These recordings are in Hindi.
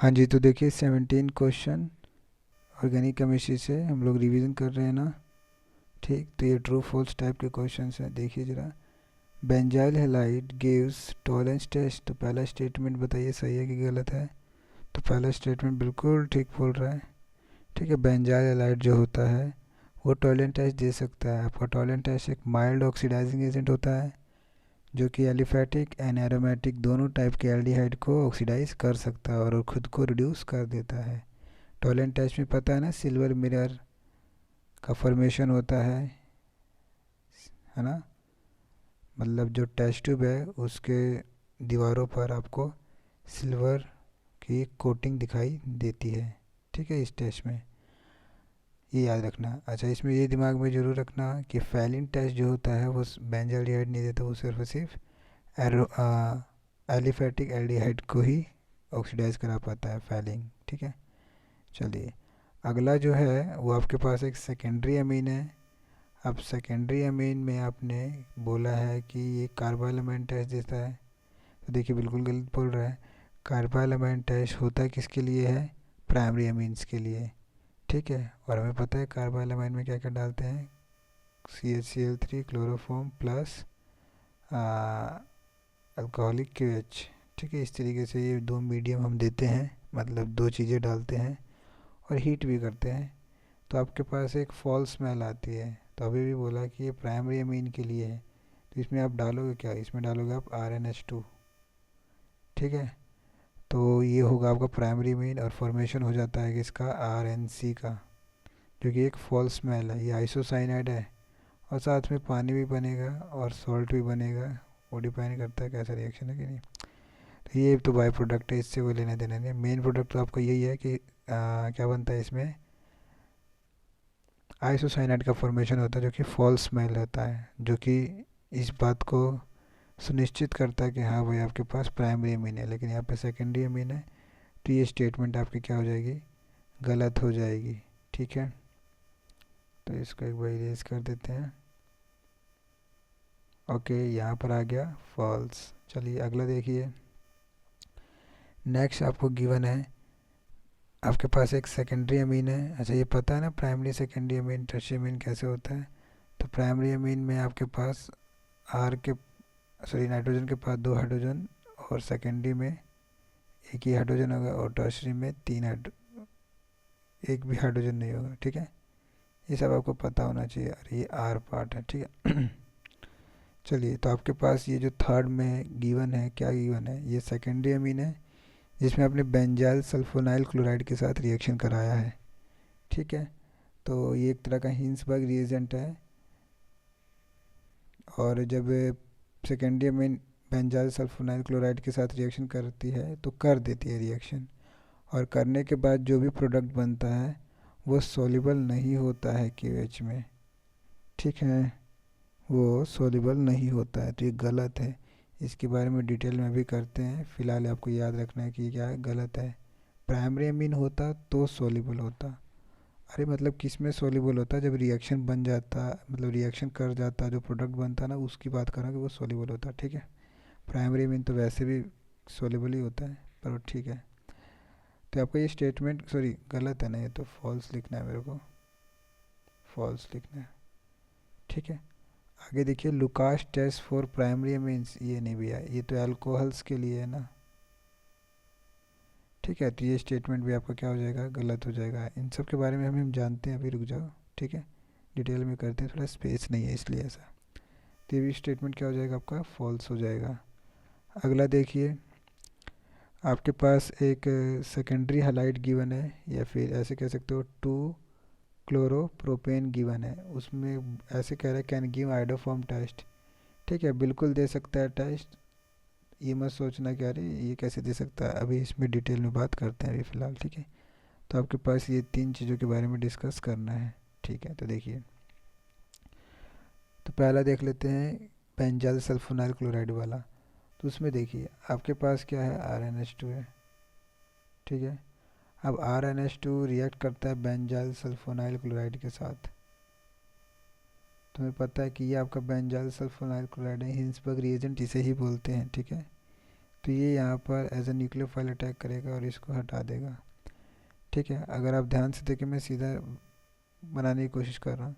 हाँ जी, तो देखिए 17 क्वेश्चन ऑर्गेनिक केमिस्ट्री से हम लोग रिवीजन कर रहे हैं ना। ठीक, तो ये ट्रू फॉल्स टाइप के क्वेश्चन हैं। देखिए ज़रा, benzyl halide gives Tollens test. तो पहला स्टेटमेंट बताइए सही है कि गलत है। तो पहला स्टेटमेंट बिल्कुल ठीक बोल रहा है। ठीक है, बेंजाइल हैलाइड जो होता है वो टॉलेंट टेस्ट दे सकता है। आपका टॉलेंट टेस्ट एक माइल्ड ऑक्सीडाइजिंग एजेंट होता है जो कि एलिफेटिक एंड एरोमेटिक दोनों टाइप के एल्डिहाइड को ऑक्सीडाइज कर सकता है और खुद को रिड्यूस कर देता है। टॉलेंट टेस्ट में पता है ना, सिल्वर मिरर का फॉर्मेशन होता है ना। मतलब जो टेस्ट ट्यूब है उसके दीवारों पर आपको सिल्वर की एक कोटिंग दिखाई देती है। ठीक है, इस टेस्ट में ये याद रखना। अच्छा, इसमें ये दिमाग में ज़रूर रखना कि फैलिन टेस्ट जो होता है वो बेंजाल्डिहाइड नहीं देता, वो सिर्फ और सिर्फ एरो एलिफेटिक एल्डिहाइड को ही ऑक्सीडाइज करा पाता है, फैलिंग। ठीक है, चलिए अगला जो है वो आपके पास एक सेकेंडरी अमीन है। अब सेकेंडरी अमीन में आपने बोला है कि ये कार्बोइलेमेंट टेस्ट देता है। तो देखिए बिल्कुल गलत बोल रहा है। कार्बोइलेमेंट टेस्ट होता है किसके लिए है? प्राइमरी अमीन्स के लिए। ठीक है, और हमें पता है कार्बोइलेमेंट में क्या क्या डालते हैं। CHCl3 chloroform plus alcoholic QH। ठीक है, इस तरीके से ये दो मीडियम हम देते हैं, मतलब दो चीज़ें डालते हैं और हीट भी करते हैं। तो आपके पास एक फॉल्स स्मेल आती है। तो अभी भी बोला कि ये प्राइमरी अमीन के लिए है। तो इसमें आप डालोगे क्या? इसमें डालोगे आप RnH2। ठीक है, तो ये होगा आपका प्राइमरी अमीन और फॉर्मेशन हो जाता है कि इसका RnC का, जो कि एक फॉल्स स्मेल है। ये आइसोसाइनाइड है और साथ में पानी भी बनेगा और सॉल्ट भी बनेगा। वो डिपेंड करता है कैसा रिएक्शन है कि नहीं। तो ये तो बाई प्रोडक्ट है, इससे कोई लेना देना नहीं। मेन प्रोडक्ट तो आपका यही है कि क्या बनता है इसमें, आइसोसाइनाइड का फॉर्मेशन होता है जो कि फॉल्स स्मेल होता है, जो कि इस बात को सुनिश्चित करता है कि हाँ भाई आपके पास प्राइमरी अमीन है, लेकिन यहाँ पे सेकेंडरी अमीन है। तो ये स्टेटमेंट आपकी क्या हो जाएगी? गलत हो जाएगी। ठीक है, तो इसको एक बार इरेज कर देते हैं। ओके, यहाँ पर आ गया फॉल्स। चलिए अगला देखिए। नेक्स्ट आपको गिवन है, आपके पास एक सेकेंडरी अमीन है। अच्छा, ये पता है ना प्राइमरी सेकेंडरी अमीन टर्शियरी अमीन कैसे होता है। तो प्राइमरी अमीन में आपके पास आर के सॉरी नाइट्रोजन के पास दो हाइड्रोजन और सेकेंडरी में एक ही हाइड्रोजन होगा और टर्शियरी में तीन एक भी हाइड्रोजन नहीं होगा। ठीक है, ये सब आपको पता होना चाहिए और ये आर पार्ट है। ठीक है चलिए, तो आपके पास ये जो थर्ड में गिवन है, क्या गिवन है? ये सेकेंडरी अमीन है जिसमें आपने बेंजाइल सल्फोनाइल क्लोराइड के साथ रिएक्शन कराया है। ठीक है, तो ये एक तरह का हिंसबर्ग रिएजेंट है। और जब secondary amine benzyl sulfonyl chloride के साथ रिएक्शन करती है तो कर देती है रिएक्शन, और करने के बाद जो भी प्रोडक्ट बनता है वो सॉल्युबल नहीं होता है KOH में। ठीक है, वो सॉल्युबल नहीं होता है, तो ये गलत है। इसके बारे में डिटेल में भी करते हैं। फिलहाल आपको याद रखना है कि ये क्या है, गलत है। प्राइमरी अमीन होता तो सॉल्युबल होता। अरे मतलब किस में सॉल्युबल होता है? जब रिएक्शन बन जाता, मतलब रिएक्शन कर जाता, जो प्रोडक्ट बनता ना, उसकी बात कर रहा हूँ कि वो सॉल्युबल होता। ठीक है, प्राइमरी अमीन तो वैसे भी सॉल्युबल ही होता है, पर वो ठीक है। तो आपका ये स्टेटमेंट सॉरी गलत है ना, ये तो फॉल्स लिखना है, मेरे को फॉल्स लिखना है। ठीक है, आगे देखिए, Lucas test for primary amines, ये नहीं भैया, ये तो अल्कोहल्स के लिए है ना। ठीक है, तो ये स्टेटमेंट भी आपका क्या हो जाएगा? गलत हो जाएगा। इन सब के बारे में हम जानते हैं, अभी रुक जाओ। ठीक है, डिटेल में करते हैं, थोड़ा स्पेस नहीं है इसलिए ऐसा। तो ये भी स्टेटमेंट क्या हो जाएगा? आपका फॉल्स हो जाएगा। अगला देखिए, आपके पास एक सेकेंडरी हैलाइड गिवन है, या फिर ऐसे कह सकते हो टू क्लोरोप्रोपेन गिवन है। उसमें ऐसे कह रहा है कैन गिव आइडोफॉर्म टेस्ट। ठीक है, बिल्कुल दे सकता है टेस्ट। ये मत सोचना कि अरे ये कैसे दे सकता है, अभी इसमें डिटेल में बात करते हैं अभी फ़िलहाल। ठीक है, तो आपके पास ये तीन चीज़ों के बारे में डिस्कस करना है। ठीक है, तो देखिए, तो पहला देख लेते हैं बेंजाइल सल्फोनाइल क्लोराइड वाला। तो उसमें देखिए आपके पास क्या है, RnH2 है। ठीक है, अब RnH2 रिएक्ट करता है बेंजाइल सल्फोनाइल क्लोराइड के साथ। तुम्हें पता है कि ये आपका बेंजाइल सल्फोनाइल क्लोराइड है, हिंसबर्ग रिएजेंट इसे ही बोलते हैं। ठीक है, तो ये यहाँ पर एज ए न्यूक्लियोफाइल अटैक करेगा और इसको हटा देगा। ठीक है, अगर आप ध्यान से देखें, मैं सीधा बनाने की कोशिश कर रहा हूँ।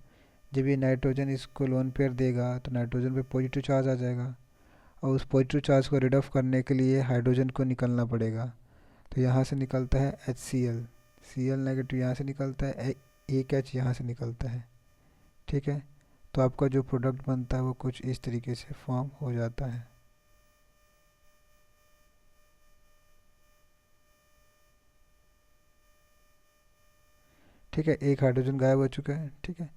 जब ये नाइट्रोजन इसको लोन पेयर देगा तो नाइट्रोजन पे पॉजिटिव चार्ज आ जाएगा, और उस पॉजिटिव चार्ज को रिड ऑफ करने के लिए हाइड्रोजन को निकलना पड़ेगा। तो यहाँ से निकलता है HCl, Cl नेगेटिव यहाँ से निकलता है, एक H यहाँ से निकलता है। ठीक है, तो आपका जो प्रोडक्ट बनता है वो कुछ इस तरीके से फॉर्म हो जाता है। ठीक है, एक हाइड्रोजन गायब हो चुका है। ठीक है,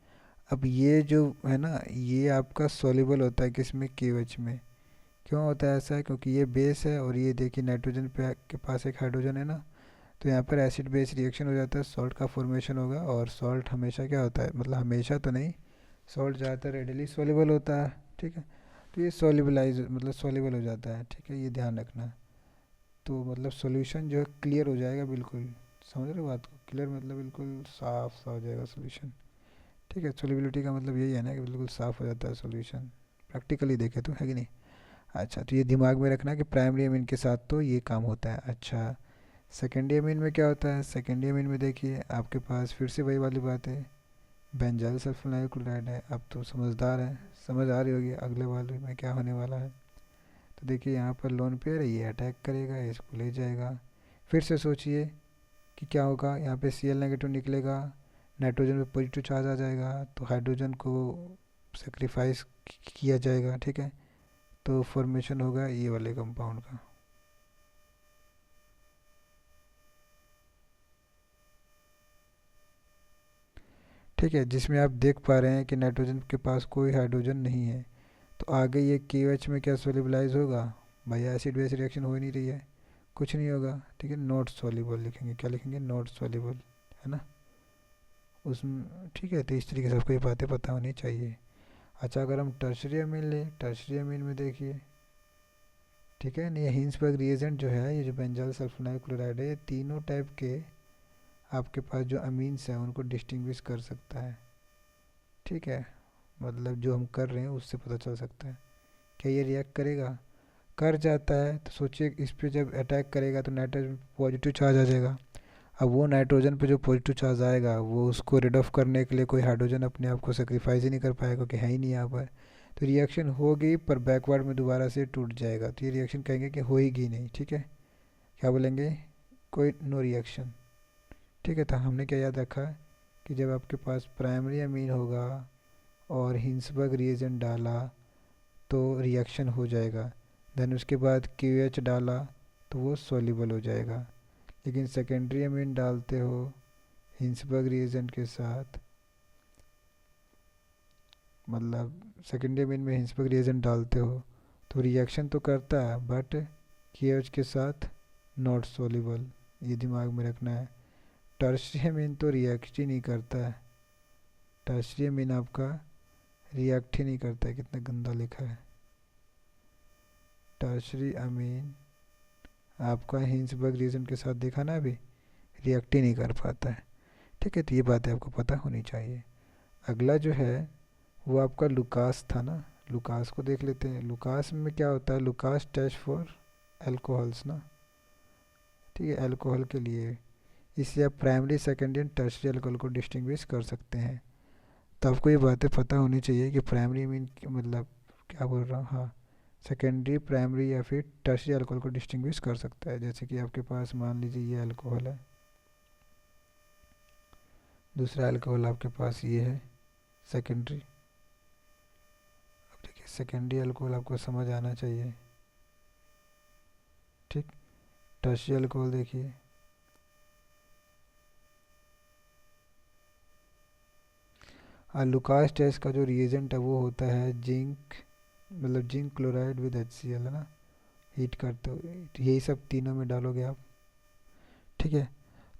अब ये जो है ना, ये आपका सॉल्युबल होता है किसमें, KOH में। क्यों होता है ऐसा है, क्योंकि ये बेस है और ये देखिए नाइट्रोजन पे के पास एक हाइड्रोजन है ना, तो यहाँ पर एसिड बेस रिएक्शन हो जाता है, सॉल्ट का फॉर्मेशन होगा। और सॉल्ट हमेशा क्या होता है, मतलब हमेशा तो नहीं, सॉल्ट ज़्यादातर रेडिली सॉल्युबल होता है। ठीक है, तो ये सॉल्युबलाइज मतलब सॉल्युबल हो जाता है। ठीक है, ये ध्यान रखना। तो मतलब सॉल्यूशन जो है क्लियर हो जाएगा बिल्कुल। समझ रहे हो बात को, क्लियर मतलब बिल्कुल साफ सा हो जाएगा सॉल्यूशन। ठीक है, सॉल्युबिलिटी का मतलब यही है ना कि बिल्कुल साफ़ हो जाता है सॉल्यूशन, प्रैक्टिकली देखे तो, है कि नहीं। अच्छा, तो ये दिमाग में रखना कि प्राइमरी अमीन के साथ तो ये काम होता है। अच्छा, सेकेंडरी अमीन में क्या होता है, सेकेंडरी अमीन में देखिए आपके पास फिर से वही वाली बात है, बेंजाइल सल्फोनाइल क्लोराइड है। अब तो समझदार है, समझ आ रही होगी अगले वाले में क्या होने वाला है। तो देखिए यहाँ पर लोन पेयर है, ये अटैक करेगा, इसको ले जाएगा। फिर से सोचिए कि क्या होगा, यहाँ पे Cl नेगेटिव निकलेगा, नाइट्रोजन पे पॉजिटिव चार्ज आ जाएगा, तो हाइड्रोजन को सेक्रीफाइस किया जाएगा। ठीक है, तो फॉर्मेशन होगा ये वाले कंपाउंड का। ठीक है, जिसमें आप देख पा रहे हैं कि नाइट्रोजन के पास कोई हाइड्रोजन नहीं है, तो आगे ये KOH में क्या सोल्यूबलाइज होगा, भाई एसिड बेस रिएक्शन हो ही नहीं रही है, कुछ नहीं होगा। ठीक है, नॉट सॉल्युबल लिखेंगे, क्या लिखेंगे, नॉट सॉल्युबल, है ना उसमें। ठीक है, तो इस तरीके से आपको ये बातें पता होनी चाहिए। अच्छा, अगर हम टर्शरी अमीन लें, टर्शरी अमीन में देखिए, ठीक है, ये हिंसबर्ग रिएजेंट जो है, ये जो बेंजाइल सल्फोनाइल क्लोराइड है, ये तीनों टाइप के आपके पास जो अमीन्स हैं उनको डिस्टिंग्विश कर सकता है। ठीक है, मतलब जो हम कर रहे हैं उससे पता चल सकता है। क्या ये रिएक्ट करेगा, कर जाता है, तो सोचिए इस पे जब अटैक करेगा तो नाइट्रोजन पॉजिटिव चार्ज आ जाएगा। अब वो नाइट्रोजन पे जो पॉजिटिव चार्ज आएगा वो उसको रिड ऑफ करने के लिए कोई हाइड्रोजन अपने आप को सेक्रीफाइस ही नहीं कर पाएगा, क्योंकि है ही नहीं यहाँ पर। तो रिएक्शन होगी पर बैकवर्ड में दोबारा से टूट जाएगा, तो ये रिएक्शन कहेंगे कि होएगी नहीं। ठीक है, क्या बोलेंगे, कोई नो रिएक्शन। ठीक है, तो हमने क्या याद रखा कि जब आपके पास प्राइमरी अमीन होगा और हिंसबर्ग रिएजेंट डाला तो रिएक्शन हो जाएगा, देन उसके बाद KOH डाला तो वो सॉल्युबल हो जाएगा। लेकिन सेकेंडरी अमीन डालते हो हिंसबर्ग रिएजेंट के साथ, मतलब सेकेंडरी अमीन में हिंसबर्ग रिएजेंट डालते हो तो रिएक्शन तो करता है बट KOH के साथ नॉट सॉल्युबल, ये दिमाग में रखना है। टर्शियरी अमीन तो रिएक्ट ही नहीं करता है, टर्शियरी अमीन आपका रिएक्ट ही नहीं करता है, कितना गंदा लिखा है। टर्शियरी अमीन आपका हिंसबर्ग रिएजेंट के साथ देखा ना अभी, रिएक्ट ही नहीं कर पाता है। ठीक है, तो ये बातें आपको पता होनी चाहिए। अगला जो है वो आपका लुकास था ना, लुकास को देख लेते हैं। लुकास में क्या होता है, लुकास टेस्ट फॉर एल्कोहल्स ना। ठीक है, अल्कोहल के लिए, इससे आप primary secondary and tertiary alcohol को डिस्टिंग्विश कर सकते हैं। तो आपको ये बातें पता होनी चाहिए कि प्राइमरी मीन मतलब क्या बोल रहा हूँ, हाँ, सेकेंडरी प्राइमरी या फिर टर्शरी अल्कोहल को डिस्टिंग्विश कर सकता है। जैसे कि आपके पास मान लीजिए ये अल्कोहल है, दूसरा अल्कोहल आपके पास ये है सेकेंडरी। अब देखिए सेकेंडरी अल्कोहल आपको समझ आना चाहिए। ठीक, टर्शरी अल्कोहल देखिए, लुकास टेस्ट का जो रिएजेंट है वो होता है जिंक, मतलब जिंक क्लोराइड विद HCl, है ना, हीट करते हो, तो यही सब तीनों में डालोगे आप। ठीक है,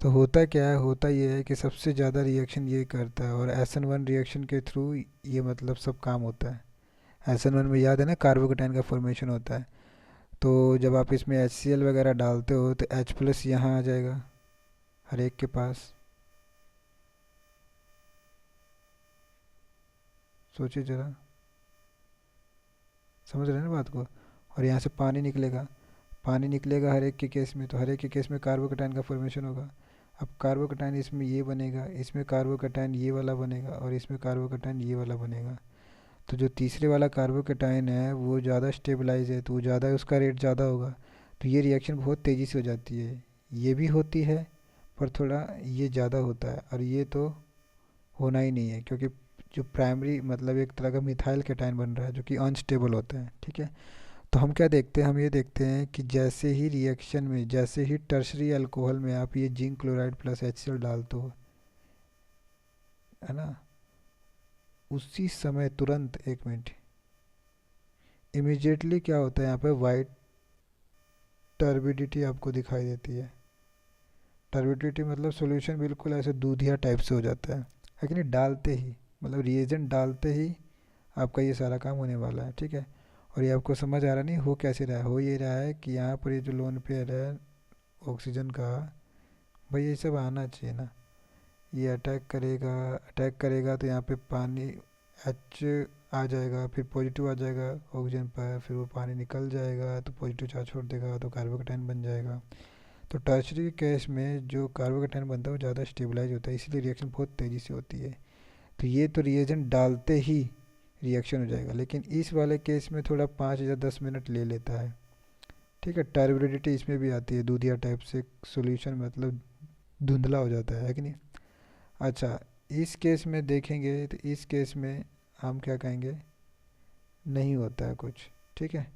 तो होता क्या है, होता ये है कि सबसे ज़्यादा रिएक्शन ये करता है, और SN1 रिएक्शन के थ्रू ये मतलब सब काम होता है। SN1 में याद है ना कार्बोकेटाइन का फॉर्मेशन होता है, तो जब आप इसमें HCl वगैरह डालते हो तो H+ यहाँ आ जाएगा हर एक के पास। सोचिए ज़रा, समझ रहे हैं ना बात को। और यहाँ से पानी निकलेगा, पानी निकलेगा हर एक के केस में, तो हर एक के केस में कार्बोकैटायन का फॉर्मेशन होगा। अब कार्बोकैटायन इसमें ये बनेगा, इसमें कार्बोकैटायन ये वाला बनेगा, और इसमें कार्बोकैटायन ये वाला बनेगा। तो जो तीसरे वाला कार्बोकैटायन है वो ज़्यादा स्टेबलाइज है, तो वो ज़्यादा, उसका रेट ज़्यादा होगा, तो ये रिएक्शन बहुत तेज़ी से हो जाती है। ये भी होती है पर थोड़ा ये ज़्यादा होता है, और ये तो होना ही नहीं है, क्योंकि जो प्राइमरी मतलब एक तरह का मिथाइल कैटायन बन रहा है जो कि अनस्टेबल होता है। ठीक है, तो हम क्या देखते हैं, हम ये देखते हैं कि जैसे ही रिएक्शन में, जैसे ही टर्शरी अल्कोहल में आप ये जिंक क्लोराइड प्लस HCl डालते हो, है ना, उसी समय तुरंत, एक मिनट, इमिजिएटली क्या होता है, यहाँ पे वाइट टर्बिडिटी आपको दिखाई देती है। टर्बिडिटी मतलब सॉल्यूशन बिल्कुल ऐसे दूधिया टाइप से हो जाता है कि नहीं, डालते ही, मतलब रिएजेंट डालते ही आपका ये सारा काम होने वाला है। ठीक है, और ये आपको समझ आ रहा नहीं हो कैसे रहा है, हो ये रहा है कि यहाँ पर ये जो लोन पेयर है ऑक्सीजन का, भाई ये सब आना चाहिए ना, ये अटैक करेगा, अटैक करेगा तो यहाँ पे पानी एच आ जाएगा, फिर पॉजिटिव आ जाएगा ऑक्सीजन पर, फिर वो पानी निकल जाएगा तो पॉजिटिव चार्ज छोड़ देगा, तो कार्बोकैटायन बन जाएगा। तो टर्शरी केस में जो कार्बोकैटायन बनता है वो ज़्यादा स्टेबलाइज होता है, इसलिए रिएक्शन बहुत तेज़ी से होती है। तो ये तो रिएजेंट डालते ही रिएक्शन हो जाएगा, लेकिन इस वाले केस में थोड़ा 5 या 10 मिनट ले लेता है। ठीक है, टर्बिडिटी इसमें भी आती है, दूधिया टाइप से सॉल्यूशन मतलब धुंधला हो जाता है कि नहीं। अच्छा, इस केस में देखेंगे तो इस केस में हम क्या कहेंगे, नहीं होता है कुछ। ठीक है,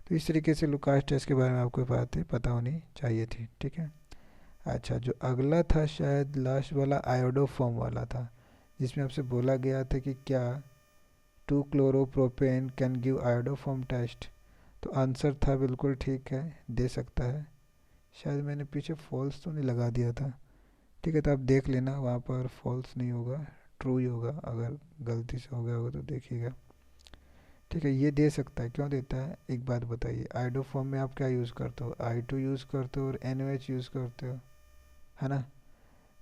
तो इस तरीके से लुकास टेस्ट के बारे में आपको बातें पता होनी चाहिए थी। ठीक है, अच्छा, जो अगला था शायद लास्ट वाला आयोडोफॉर्म वाला था, जिसमें आपसे बोला गया था कि क्या 2-क्लोरोप्रोपेन कैन गिव आयोडोफॉर्म टेस्ट। तो आंसर था बिल्कुल ठीक है, दे सकता है। शायद मैंने पीछे फॉल्स तो नहीं लगा दिया था। ठीक है, तो आप देख लेना, वहाँ पर फॉल्स नहीं होगा, ट्रू ही होगा, अगर गलती से हो गया होगा तो देखिएगा। ठीक है, ये दे सकता है, क्यों देता है, एक बात बताइए, आयोडोफॉर्म में आप क्या यूज़ करते हो, I2 यूज़ करते हो और NaOH यूज़ करते हो, है ना।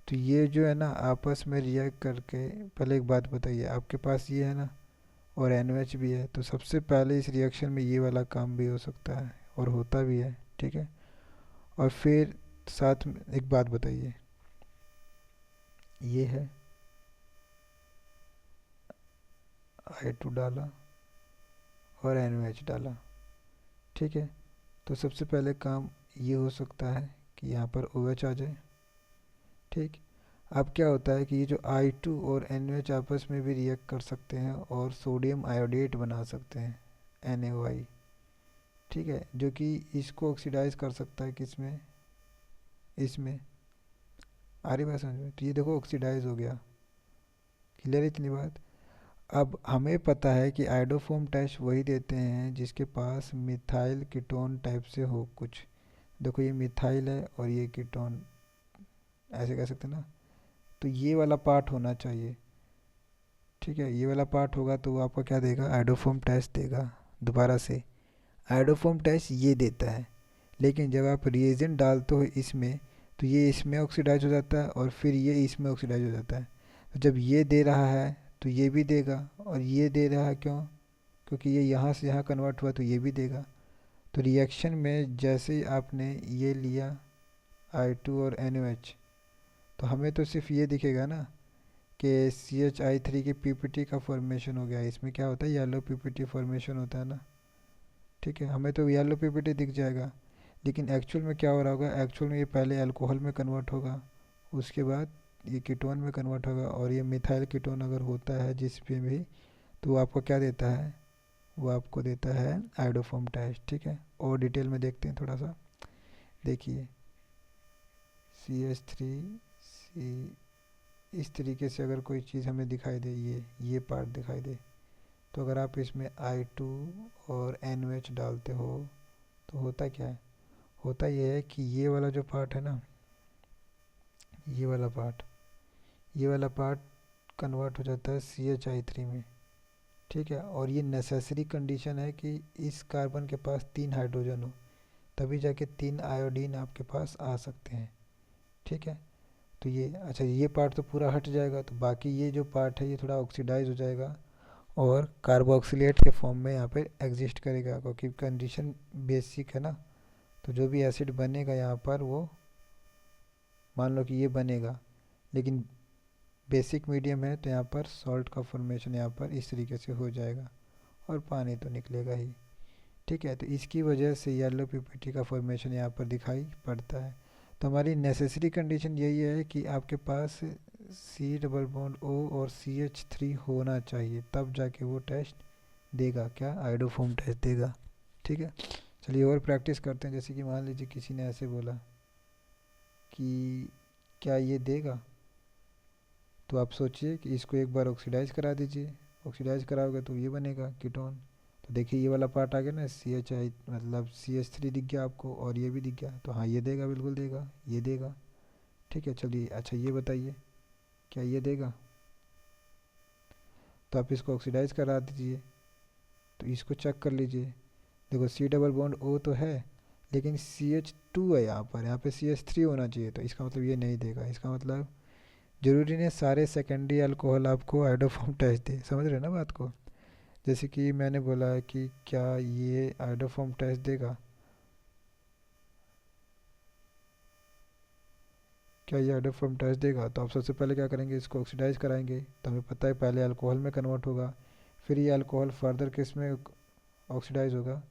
तो ये जो है ना आपस में रिएक्ट करके, पहले एक बात बताइए, आपके पास ये है ना और NaOH भी है, तो सबसे पहले इस रिएक्शन में ये वाला काम भी हो सकता है और होता भी है। ठीक है, और फिर साथ में एक बात बताइए, ये है I2 डाला और NaOH डाला। ठीक है, तो सबसे पहले काम ये हो सकता है कि यहाँ पर OH आ जाए। ठीक, अब क्या होता है कि ये जो I2 और NaOH आपस में भी रिएक्ट कर सकते हैं और सोडियम आयोडेट बना सकते हैं, NaOI। ठीक है, जो कि इसको ऑक्सीडाइज कर सकता है, किसमें, इसमें, आ रही बात समझ में। तो ये देखो ऑक्सीडाइज हो गया, क्लियर है इतनी बात। अब हमें पता है कि आयोडोफॉर्म टेस्ट वही देते हैं जिसके पास मिथाइल कीटोन टाइप से हो कुछ। देखो ये मिथाइल है और ये कीटोन, ऐसे कह सकते हैं ना, तो ये वाला पार्ट होना चाहिए। ठीक है, ये वाला पार्ट होगा तो वो आपको क्या देगा, आयोडोफॉर्म टेस्ट देगा। दोबारा से, आयोडोफॉर्म टेस्ट ये देता है, लेकिन जब आप रिएजेंट डालते हो इसमें, तो ये इसमें ऑक्सीडाइज हो जाता है और फिर ये इसमें ऑक्सीडाइज हो जाता है। तो जब ये दे रहा है तो ये भी देगा, और ये दे रहा है क्यों, क्योंकि ये यहाँ से यहाँ कन्वर्ट हुआ तो ये भी देगा। तो रिएक्शन में जैसे ही आपने ये लिया I2 और NaOH, तो हमें तो सिर्फ ये दिखेगा ना कि CH3 की PPT का फॉर्मेशन हो गया, इसमें क्या होता है, येलो PPT फॉर्मेशन होता है ना। ठीक है, हमें तो येलो PPT दिख जाएगा, लेकिन एक्चुअल में क्या हो रहा होगा, एक्चुअल में ये पहले अल्कोहल में कन्वर्ट होगा, उसके बाद ये कीटोन में कन्वर्ट होगा, और ये मिथाइल कीटोन अगर होता है जिस पे भी, तो वो आपको क्या देता है, वो आपको देता है आयोडोफॉर्म टेस्ट। ठीक है, और डिटेल में देखते हैं थोड़ा सा, देखिए CH3C, इस तरीके से अगर कोई चीज़ हमें दिखाई दे, ये पार्ट दिखाई दे, तो अगर आप इसमें I2 और NaOH डालते हो तो होता क्या है, होता ये है कि ये वाला जो पार्ट है ना, ये वाला पार्ट, ये वाला पार्ट कन्वर्ट हो जाता है CH3 में। ठीक है, और ये नेसेसरी कंडीशन है कि इस कार्बन के पास 3 हाइड्रोजन हो, तभी जाके 3 आयोडीन आपके पास आ सकते हैं। ठीक है, तो ये, अच्छा, ये पार्ट तो पूरा हट जाएगा, तो बाकी ये जो पार्ट है ये थोड़ा ऑक्सीडाइज हो जाएगा और कार्बोक्सिलेट के फॉर्म में यहाँ पे एग्जिस्ट करेगा, क्योंकि कंडीशन बेसिक है ना, तो जो भी एसिड बनेगा यहाँ पर वो मान लो कि ये बनेगा, लेकिन बेसिक मीडियम है तो यहाँ पर सॉल्ट का फॉर्मेशन यहाँ पर इस तरीके से हो जाएगा और पानी तो निकलेगा ही। ठीक है, तो इसकी वजह से येलो पीपीटी का फॉर्मेशन यहाँ पर दिखाई पड़ता है। तो हमारी नेसेसरी कंडीशन यही है कि आपके पास C डबल बॉन्ड O और CH3 होना चाहिए, तब जाके वो टेस्ट देगा, क्या आयोडोफॉर्म टेस्ट देगा। ठीक है, चलिए और प्रैक्टिस करते हैं। जैसे कि मान लीजिए किसी ने ऐसे बोला कि क्या ये देगा, तो आप सोचिए कि इसको एक बार ऑक्सीडाइज करा दीजिए, ऑक्सीडाइज कराओगे तो ये बनेगा कीटोन। तो देखिए ये वाला पार्ट आ गया ना, CHI मतलब CH3 दिख गया आपको और ये भी दिख गया, तो हाँ ये देगा, बिल्कुल देगा, ये देगा। ठीक है, चलिए अच्छा ये बताइए क्या ये देगा, तो आप इसको ऑक्सीडाइज करा दीजिए, तो इसको चेक कर लीजिए। देखो C डबल बॉन्ड O तो है, लेकिन CH2 है यहाँ पे CH3 होना चाहिए, तो इसका मतलब ये नहीं देगा। इसका मतलब ज़रूरी नहीं सारे सेकेंडरी अल्कोहल आपको आयोडोफॉर्म टेस्ट दे, समझ रहे हैं ना बात को। जैसे कि मैंने बोला है कि क्या ये आयोडोफॉर्म टेस्ट देगा, क्या ये आयोडोफॉर्म टेस्ट देगा, तो आप सबसे पहले क्या करेंगे, इसको ऑक्सीडाइज कराएंगे। तो हमें पता है पहले अल्कोहल में कन्वर्ट होगा, फिर ये अल्कोहल फर्दर किस में ऑक्सीडाइज होगा,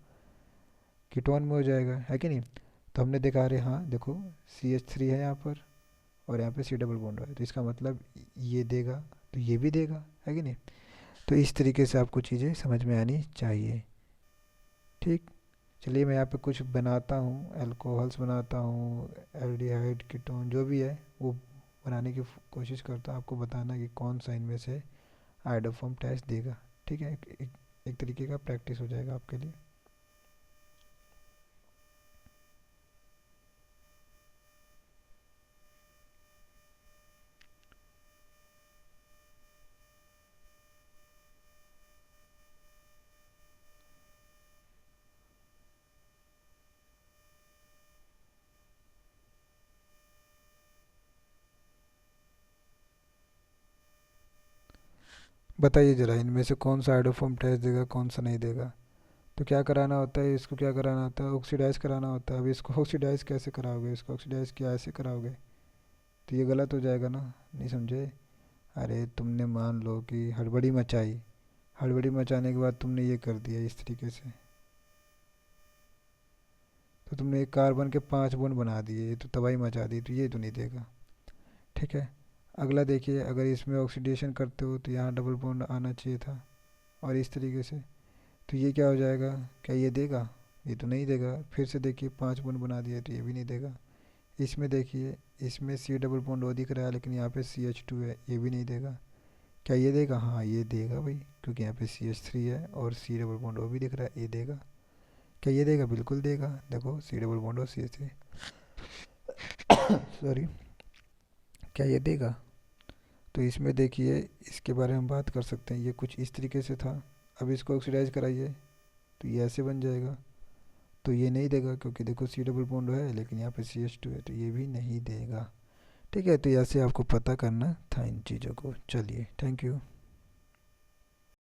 कीटोन में हो जाएगा, है कि नहीं। तो हमने देखा, अरे हाँ देखो CH3 है यहाँ पर और यहाँ पे C डबल बॉन्ड है, तो इसका मतलब ये देगा, तो ये भी देगा, है कि नहीं। तो इस तरीके से आपको चीज़ें समझ में आनी चाहिए। ठीक, चलिए मैं यहाँ पे कुछ बनाता हूँ, अल्कोहल्स बनाता हूँ, एल्डिहाइड कीटोन जो भी है वो बनाने की कोशिश करता हूँ, आपको बताना कि कौन सा इनमें से आयोडोफॉर्म टेस्ट देगा। ठीक है, एक तरीके का प्रैक्टिस हो जाएगा आपके लिए। बताइए ज़रा इनमें से कौन सा आयोडोफॉर्म टेस्ट देगा, कौन सा नहीं देगा। तो क्या कराना होता है, इसको क्या कराना होता है, ऑक्सीडाइज कराना होता है। अब इसको ऑक्सीडाइज कैसे कराओगे, इसको ऑक्सीडाइज क्या ऐसे कराओगे, तो ये गलत हो जाएगा ना, नहीं समझे। अरे तुमने मान लो कि हड़बड़ी मचाई, हड़बड़ी मचाने के बाद तुमने ये कर दिया इस तरीके से, तो तुमने एक कार्बन के 5 बॉन्ड बना दिए, ये तो तबाही मचा दी, तो ये तो नहीं देगा। ठीक है, अगला देखिए, अगर इसमें ऑक्सीडेशन करते हो तो यहाँ डबल बॉन्ड आना चाहिए था और इस तरीके से, तो ये क्या हो जाएगा, क्या ये देगा, ये तो नहीं देगा। फिर से देखिए 5 बॉन्ड बना दिया, तो ये भी नहीं देगा। इसमें देखिए, इसमें C डबल बॉन्ड O दिख रहा है, लेकिन यहाँ पे CH2 है, ये भी नहीं देगा। क्या ये देगा, हाँ ये देगा भाई, क्योंकि यहाँ पे CH3 है और C डबल बॉन्ड O भी दिख रहा है, ये देगा। क्या ये देगा, बिल्कुल देगा, देखो C double bond O CH3 sorry, क्या ये देगा। तो इसमें देखिए, इसके बारे में बात कर सकते हैं, ये कुछ इस तरीके से था। अब इसको ऑक्सीडाइज कराइए तो ये ऐसे बन जाएगा, तो ये नहीं देगा, क्योंकि देखो C डबल बॉन्ड है लेकिन यहाँ पे CH2 है, तो ये भी नहीं देगा। ठीक है, तो ऐसे आपको पता करना था इन चीज़ों को। चलिए, थैंक यू।